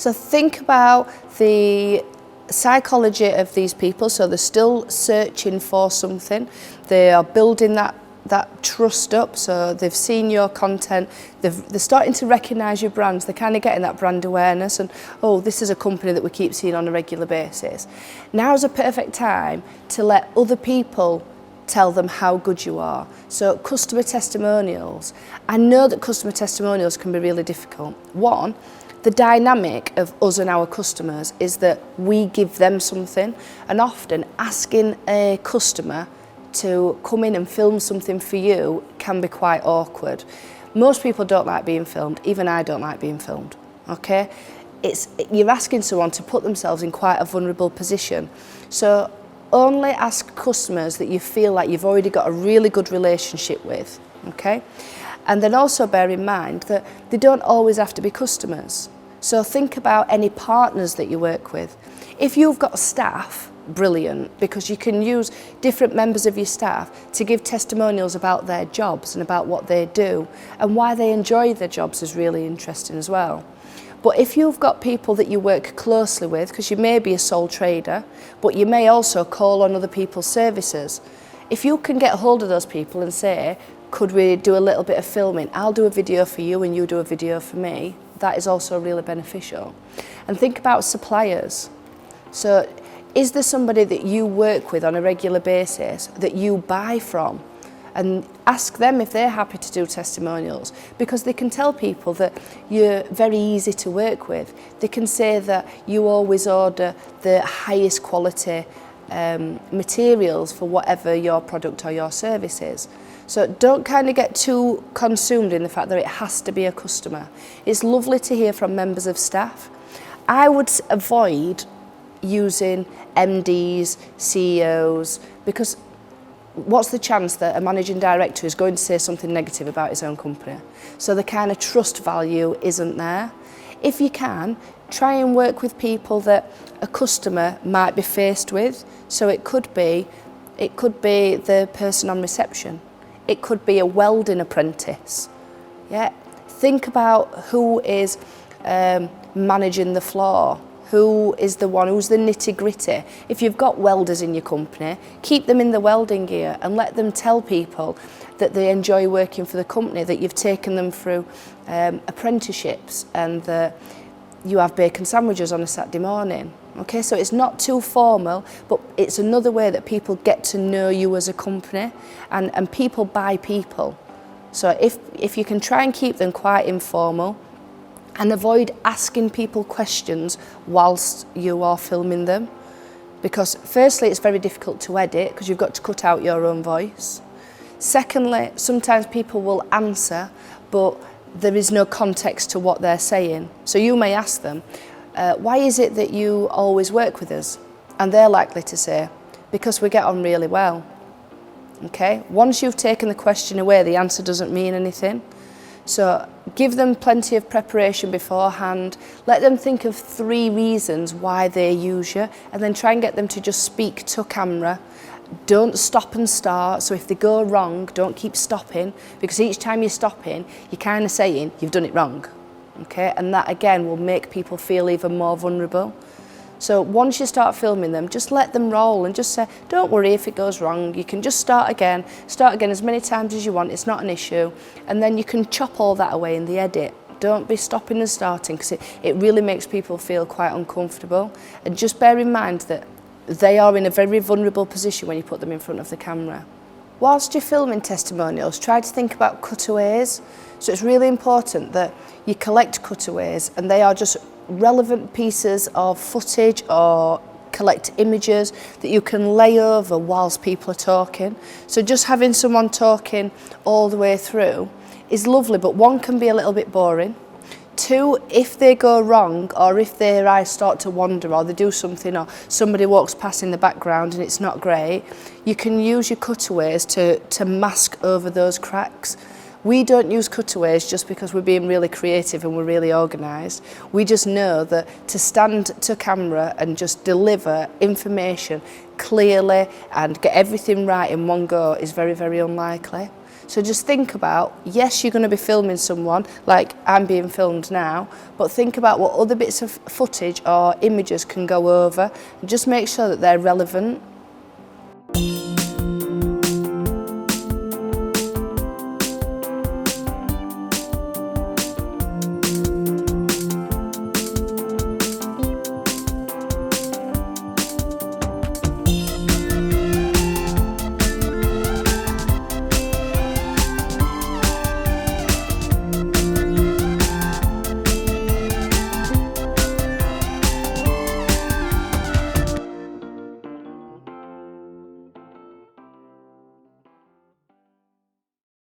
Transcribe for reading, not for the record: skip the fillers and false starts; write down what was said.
So think about the psychology of these people. So they're still searching for something. They are building that trust up. So they've seen your content. They're starting to recognise your brands. They're kind of getting that brand awareness and, oh, this is a company that we keep seeing on a regular basis. Now's a perfect time to let other people tell them how good you are. So customer testimonials. I know that customer testimonials can be really difficult. One, the dynamic of us and our customers is that we give them something, and often asking a customer to come in and film something for you can be quite awkward. Most people don't like being filmed, even I don't like being filmed, okay? You're asking someone to put themselves in quite a vulnerable position. So only ask customers that you feel like you've already got a really good relationship with, okay? And then also bear in mind that they don't always have to be customers. So think about any partners that you work with. If you've got staff, brilliant, because you can use different members of your staff to give testimonials about their jobs and about what they do, and why they enjoy their jobs is really interesting as well. But if you've got people that you work closely with, because you may be a sole trader, but you may also call on other people's services, if you can get hold of those people and say, could we do a little bit of filming? I'll do a video for you and you do a video for me. That is also really beneficial. And think about suppliers. So is there somebody that you work with on a regular basis that you buy from? And ask them if they're happy to do testimonials, because they can tell people that you're very easy to work with. They can say that you always order the highest quality materials for whatever your product or your service is. So don't kind of get too consumed in the fact that it has to be a customer. It's lovely to hear from members of staff. I would avoid using MDs, CEOs, because what's the chance that a managing director is going to say something negative about his own company? So the kind of trust value isn't there. If you can, try and work with people that a customer might be faced with. So it could be the person on reception. It could be a welding apprentice. Yeah, think about who is managing the floor. Who is the one, who's the nitty-gritty? If you've got welders in your company, keep them in the welding gear and let them tell people that they enjoy working for the company, that you've taken them through apprenticeships and that you have bacon sandwiches on a Saturday morning. Okay, so it's not too formal, but it's another way that people get to know you as a company, and people buy people. So if you can try and keep them quite informal, and avoid asking people questions whilst you are filming them, because firstly it's very difficult to edit because you've got to cut out your own voice. Secondly, sometimes people will answer but there is no context to what they're saying. So you may ask them, why is it that you always work with us? And they're likely to say, because we get on really well. Okay? Once you've taken the question away, the answer doesn't mean anything. So give them plenty of preparation beforehand. Let them think of 3 reasons why they use you, and then try and get them to just speak to camera. Don't stop and start. So if they go wrong, don't keep stopping, because each time you're stopping, you're kind of saying you've done it wrong. Okay? And that again will make people feel even more vulnerable. So once you start filming them, just let them roll and just say, don't worry if it goes wrong, you can just start again as many times as you want, it's not an issue. And then you can chop all that away in the edit. Don't be stopping and starting, because it really makes people feel quite uncomfortable. And just bear in mind that they are in a very vulnerable position when you put them in front of the camera. Whilst you're filming testimonials, try to think about cutaways. So it's really important that you collect cutaways, and they are just relevant pieces of footage or collect images that you can lay over whilst people are talking. So just having someone talking all the way through is lovely, but 1 can be a little bit boring. 2, if they go wrong, or if their eyes start to wander, or they do something, or somebody walks past in the background and it's not great, you can use your cutaways to mask over those cracks. We don't use cutaways just because we're being really creative and we're really organised. We just know that to stand to camera and just deliver information clearly and get everything right in one go is very, very unlikely. So just think about, yes, you're going to be filming someone, like I'm being filmed now, but think about what other bits of footage or images can go over, and just make sure that they're relevant.